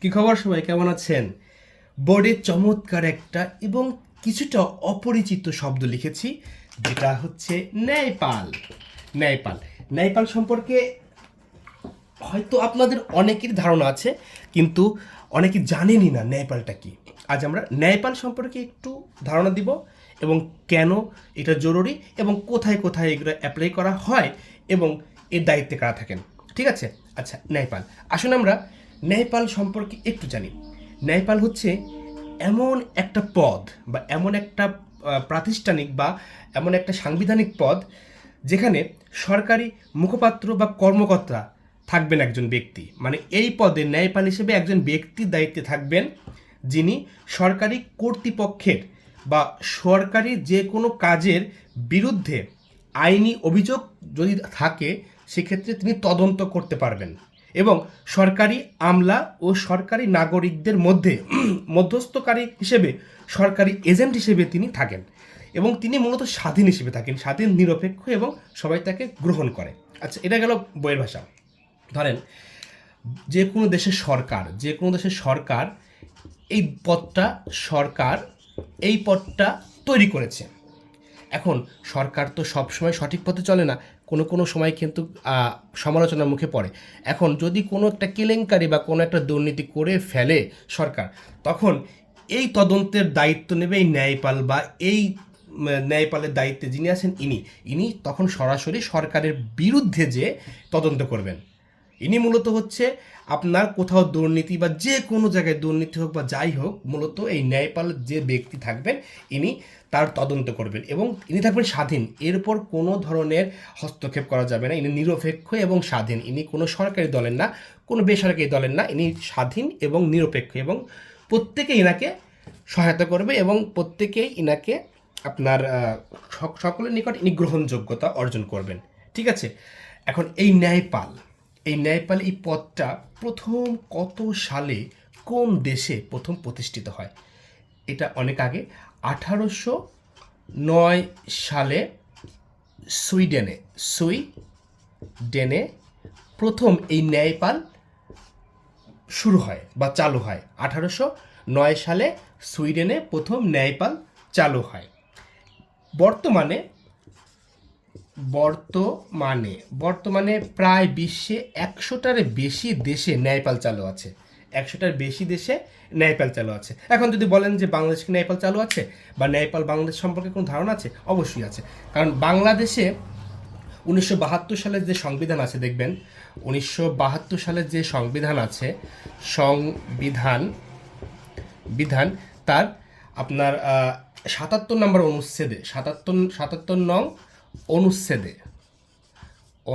কি খবর সবাই, কেমন আছেন? বোর্ডে চমৎকার একটা এবং কিছুটা অপরিচিত শব্দ লিখেছি, যেটা হচ্ছে ন্যায়পাল। ন্যায়পাল ন্যায়পাল সম্পর্কে হয়তো আপনাদের অনেকের ধারণা আছে, কিন্তু অনেকে জানেনই না ন্যায়পালটা কি। আজ আমরা ন্যায়পাল সম্পর্কে একটু ধারণা দিব এবং কেন এটা জরুরি এবং কোথায় কোথায় এগুলো অ্যাপ্লাই করা হয় এবং এর দায়িত্বে কারা থাকেন। ঠিক আছে? আচ্ছা, ন্যায়পাল, আসুন আমরা ন্যায়পাল সম্পর্কে একটু জানি। ন্যায়পাল হচ্ছে এমন একটা পদ বা এমন একটা প্রাতিষ্ঠানিক বা এমন একটা সাংবিধানিক পদ যেখানে সরকারি মুখপাত্র বা কর্মকর্তা থাকবেন একজন ব্যক্তি। মানে এই পদে ন্যায়পাল হিসেবে একজন ব্যক্তির দায়িত্বে থাকবেন, যিনি সরকারি কর্তৃপক্ষের বা সরকারি যে কোনো কাজের বিরুদ্ধে আইনি অভিযোগ যদি থাকে সেক্ষেত্রে তিনি তদন্ত করতে পারবেন এবং সরকারি আমলা ও সরকারি নাগরিকদের মধ্যে মধ্যস্থকারী হিসেবে, সরকারি এজেন্ট হিসেবে তিনি থাকেন এবং তিনি মূলত স্বাধীন হিসেবে থাকেন, স্বাধীন, নিরপেক্ষ এবং সবাই তাকে গ্রহণ করে। আচ্ছা, এটা গেল বইয়ের ভাষা। ধরেন যে কোনো দেশের সরকার এই পদটা সরকার এই পদটা তৈরি করেছে। এখন সরকার তো সবসময় সঠিক পথে চলে না, কোনো কোনো সময় কিন্তু সমালোচনার মুখে পড়ে। এখন যদি কোনো একটা কেলেঙ্কারি বা কোনো একটা দুর্নীতি করে ফেলে সরকার, তখন এই তদন্তের দায়িত্ব নেবে এই ন্যায়পাল বা এই ন্যায়পালের দায়িত্বে যিনি আছেন ইনি তখন সরাসরি সরকারের বিরুদ্ধে যে তদন্ত করবেন। ইনি মূলত হচ্ছে আপনার কোথাও দুর্নীতি বা যে কোনো জায়গায় দুর্নীতি হোক বা যাই হোক, মূলত এই ন্যায়পালের যে ব্যক্তি থাকবেন ইনি তার তদন্ত করবেন এবং ইনি থাকবেন স্বাধীন। এরপর কোনো ধরনের হস্তক্ষেপ করা যাবে না। ইনি নিরপেক্ষ এবং স্বাধীন। ইনি কোনো সরকারি দলের না, কোনো বেসরকারি দলের না। ইনি স্বাধীন এবং নিরপেক্ষ এবং প্রত্যেকে ইনাকে সহায়তা করবে এবং প্রত্যেকেই ইনাকে আপনার সকলের নিকট ইনি গ্রহণযোগ্যতা অর্জন করবেন। ঠিক আছে? এখন এই ন্যায়পাল এই পদটা প্রথম কত সালে কোন দেশে প্রথম প্রতিষ্ঠিত হয়? এটা অনেক আগে, 1809 সালে সুইডেনে প্রথম এই ন্যায়পাল শুরু হয় বা চালু হয়। 1809 সালে সুইডেনে প্রথম ন্যায়পাল চালু হয়। বর্তমানে প্রায় বিশ্বে 100টার বেশি দেশে ন্যায়পাল চালু আছে। 100টার বেশি দেশে ন্যায়পাল চালু আছে। এখন যদি বলেন যে বাংলাদেশে ন্যায়পাল চালু আছে বা ন্যায়পাল বাংলাদেশ সম্পর্কে কোনো ধারণা আছে, অবশ্যই আছে। কারণ বাংলাদেশে 1972 সালের যে সংবিধান আছে, দেখবেন 1972 সালের যে সংবিধান আছে, বিধান তার আপনার 77 নম্বর অনুচ্ছেদে, 77 নং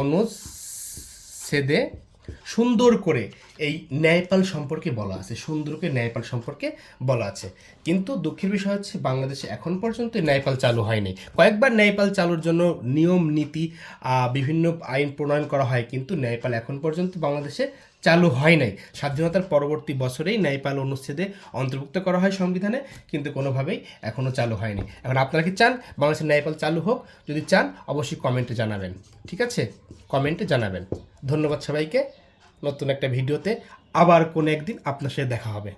অনুচ্ছেদে সুন্দর করে এই ন্যায়পাল সম্পর্কে বলা আছে। কিন্তু দুঃখের বিষয় হচ্ছে বাংলাদেশে এখন পর্যন্ত ন্যায়পাল চালু হয়নি। কয়েকবার ন্যায়পাল চালুর জন্য নিয়ম নীতি বিভিন্ন আইন প্রণয়ন করা হয়, কিন্তু ন্যায়পাল এখন পর্যন্ত বাংলাদেশে চালু হয় নাই। স্বাধীনতার পরবর্তী বছরেই ন্যায়পাল অনুচ্ছেদে অন্তর্ভুক্ত করা হয় সংবিধানে, কিন্তু কোনোভাবেই এখনও চালু হয়নি। এখন আপনারা কি চান বাংলাদেশের ন্যায়পাল চালু হোক? যদি চান অবশ্যই কমেন্টে জানাবেন। ঠিক আছে? কমেন্টে জানাবেন। ধন্যবাদ সবাইকে। নতুন একটা ভিডিওতে আবার কোনো একদিন আপনার সাথে দেখা হবে।